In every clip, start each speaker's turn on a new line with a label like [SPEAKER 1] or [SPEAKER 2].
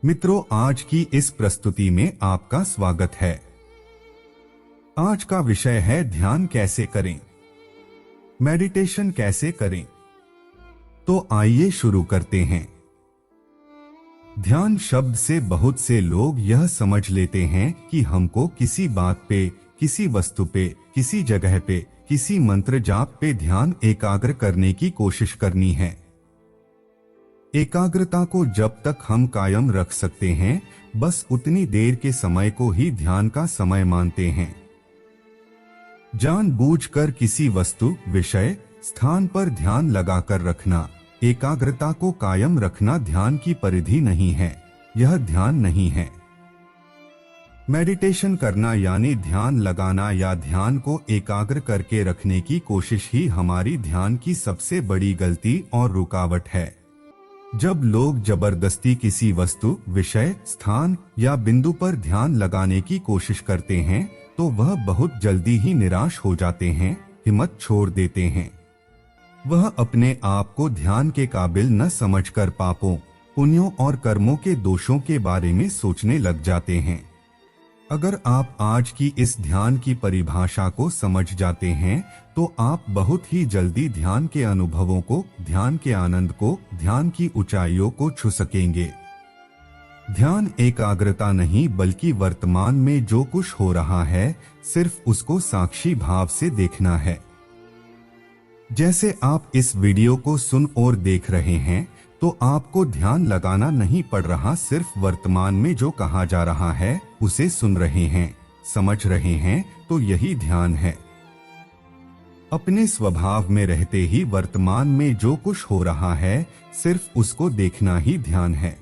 [SPEAKER 1] मित्रों, आज की इस प्रस्तुति में आपका स्वागत है। आज का विषय है ध्यान कैसे करें, मेडिटेशन कैसे करें। तो आइए शुरू करते हैं। ध्यान शब्द से बहुत से लोग यह समझ लेते हैं कि हमको किसी बात पे, किसी वस्तु पे, किसी जगह पे, किसी मंत्र जाप पे ध्यान एकाग्र करने की कोशिश करनी है। एकाग्रता को जब तक हम कायम रख सकते हैं, बस उतनी देर के समय को ही ध्यान का समय मानते हैं। जानबूझकर किसी वस्तु, विषय, स्थान पर ध्यान लगाकर रखना, एकाग्रता को कायम रखना ध्यान की परिधि नहीं है, यह ध्यान नहीं है। मेडिटेशन करना यानी ध्यान लगाना या ध्यान को एकाग्र करके रखने की कोशिश ही हमारी ध्यान की सबसे बड़ी गलती और रुकावट है। जब लोग जबरदस्ती किसी वस्तु, विषय, स्थान या बिंदु पर ध्यान लगाने की कोशिश करते हैं, तो वह बहुत जल्दी ही निराश हो जाते हैं, हिम्मत छोड़ देते हैं। वह अपने आप को ध्यान के काबिल न समझकर पापों, पुण्यों और कर्मों के दोषों के बारे में सोचने लग जाते हैं। अगर आप आज की इस ध्यान की परिभाषा को समझ जाते हैं, तो आप बहुत ही जल्दी ध्यान के अनुभवों को, ध्यान के आनंद को, ध्यान की ऊंचाइयों को छू सकेंगे। ध्यान एकाग्रता नहीं, बल्कि वर्तमान में जो कुछ हो रहा है, सिर्फ उसको साक्षी भाव से देखना है। जैसे आप इस वीडियो को सुन और देख रहे हैं, तो आपको ध्यान लगाना नहीं पड़ रहा, सिर्फ वर्तमान में जो कहा जा रहा है उसे सुन रहे हैं, समझ रहे हैं, तो यही ध्यान है। अपने स्वभाव में रहते ही वर्तमान में जो कुछ हो रहा है, सिर्फ उसको देखना ही ध्यान है।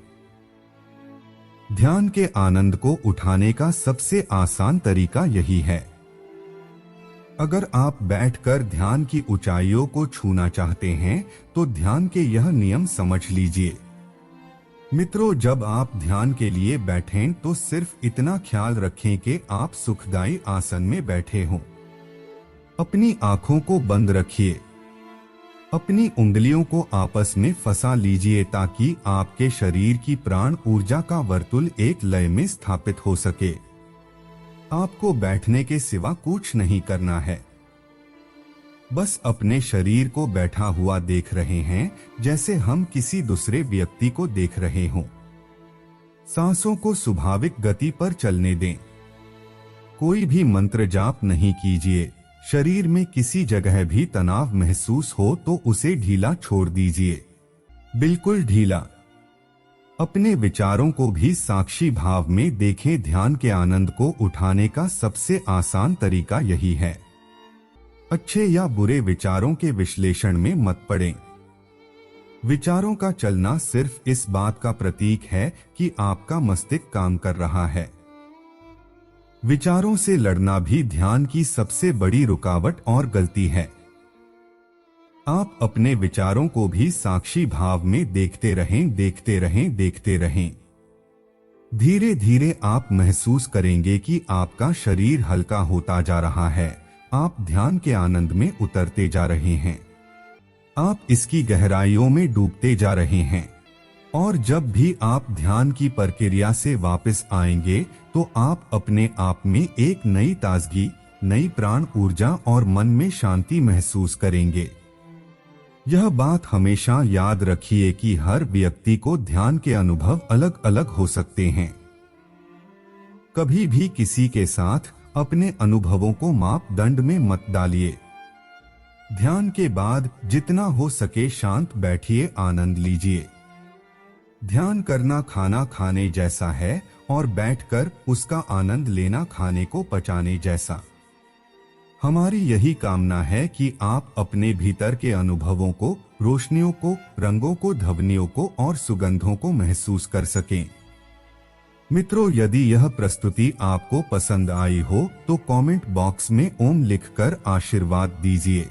[SPEAKER 1] ध्यान के आनंद को उठाने का सबसे आसान तरीका यही है। अगर आप बैठकर ध्यान की ऊंचाइयों को छूना चाहते हैं, तो ध्यान के यह नियम समझ लीजिए। मित्रों, जब आप ध्यान के लिए बैठें तो सिर्फ इतना ख्याल रखें कि आप सुखदायी आसन में बैठे हों। अपनी आंखों को बंद रखिए, अपनी उंगलियों को आपस में फंसा लीजिए ताकि आपके शरीर की प्राण ऊर्जा का वर्तुल एक लय में स्थापित हो सके। आपको बैठने के सिवा कुछ नहीं करना है। बस अपने शरीर को बैठा हुआ देख रहे हैं, जैसे हम किसी दूसरे व्यक्ति को देख रहे हों। सांसों को स्वाभाविक गति पर चलने दें। कोई भी मंत्र जाप नहीं कीजिए। शरीर में किसी जगह भी तनाव महसूस हो तो उसे ढीला छोड़ दीजिए, बिल्कुल ढीला। अपने विचारों को भी साक्षी भाव में देखें। ध्यान के आनंद को उठाने का सबसे आसान तरीका यही है। अच्छे या बुरे विचारों के विश्लेषण में मत पड़ें। विचारों का चलना सिर्फ इस बात का प्रतीक है कि आपका मस्तिष्क काम कर रहा है। विचारों से लड़ना भी ध्यान की सबसे बड़ी रुकावट और गलती है। आप अपने विचारों को भी साक्षी भाव में देखते रहें, देखते रहें, देखते रहें। धीरे धीरे आप महसूस करेंगे कि आपका शरीर हल्का होता जा रहा है। आप ध्यान के आनंद में उतरते जा रहे हैं। आप इसकी गहराइयों में डूबते जा रहे हैं। और जब भी आप ध्यान की प्रक्रिया से वापस आएंगे, तो आप अपने आप में एक नई ताजगी, नई प्राण ऊर्जा और मन में शांति महसूस करेंगे। यह बात हमेशा याद रखिए कि हर व्यक्ति को ध्यान के अनुभव अलग अलग हो सकते हैं। कभी भी किसी के साथ अपने अनुभवों को मापदंड में मत डालिए। ध्यान के बाद जितना हो सके शांत बैठिए, आनंद लीजिए। ध्यान करना खाना खाने जैसा है और बैठकर उसका आनंद लेना खाने को पचाने जैसा। हमारी यही कामना है कि आप अपने भीतर के अनुभवों को, रोशनियों को, रंगों को, ध्वनियों को और सुगंधों को महसूस कर सकें। मित्रों, यदि यह प्रस्तुति आपको पसंद आई हो तो कमेंट बॉक्स में ओम लिखकर आशीर्वाद दीजिए।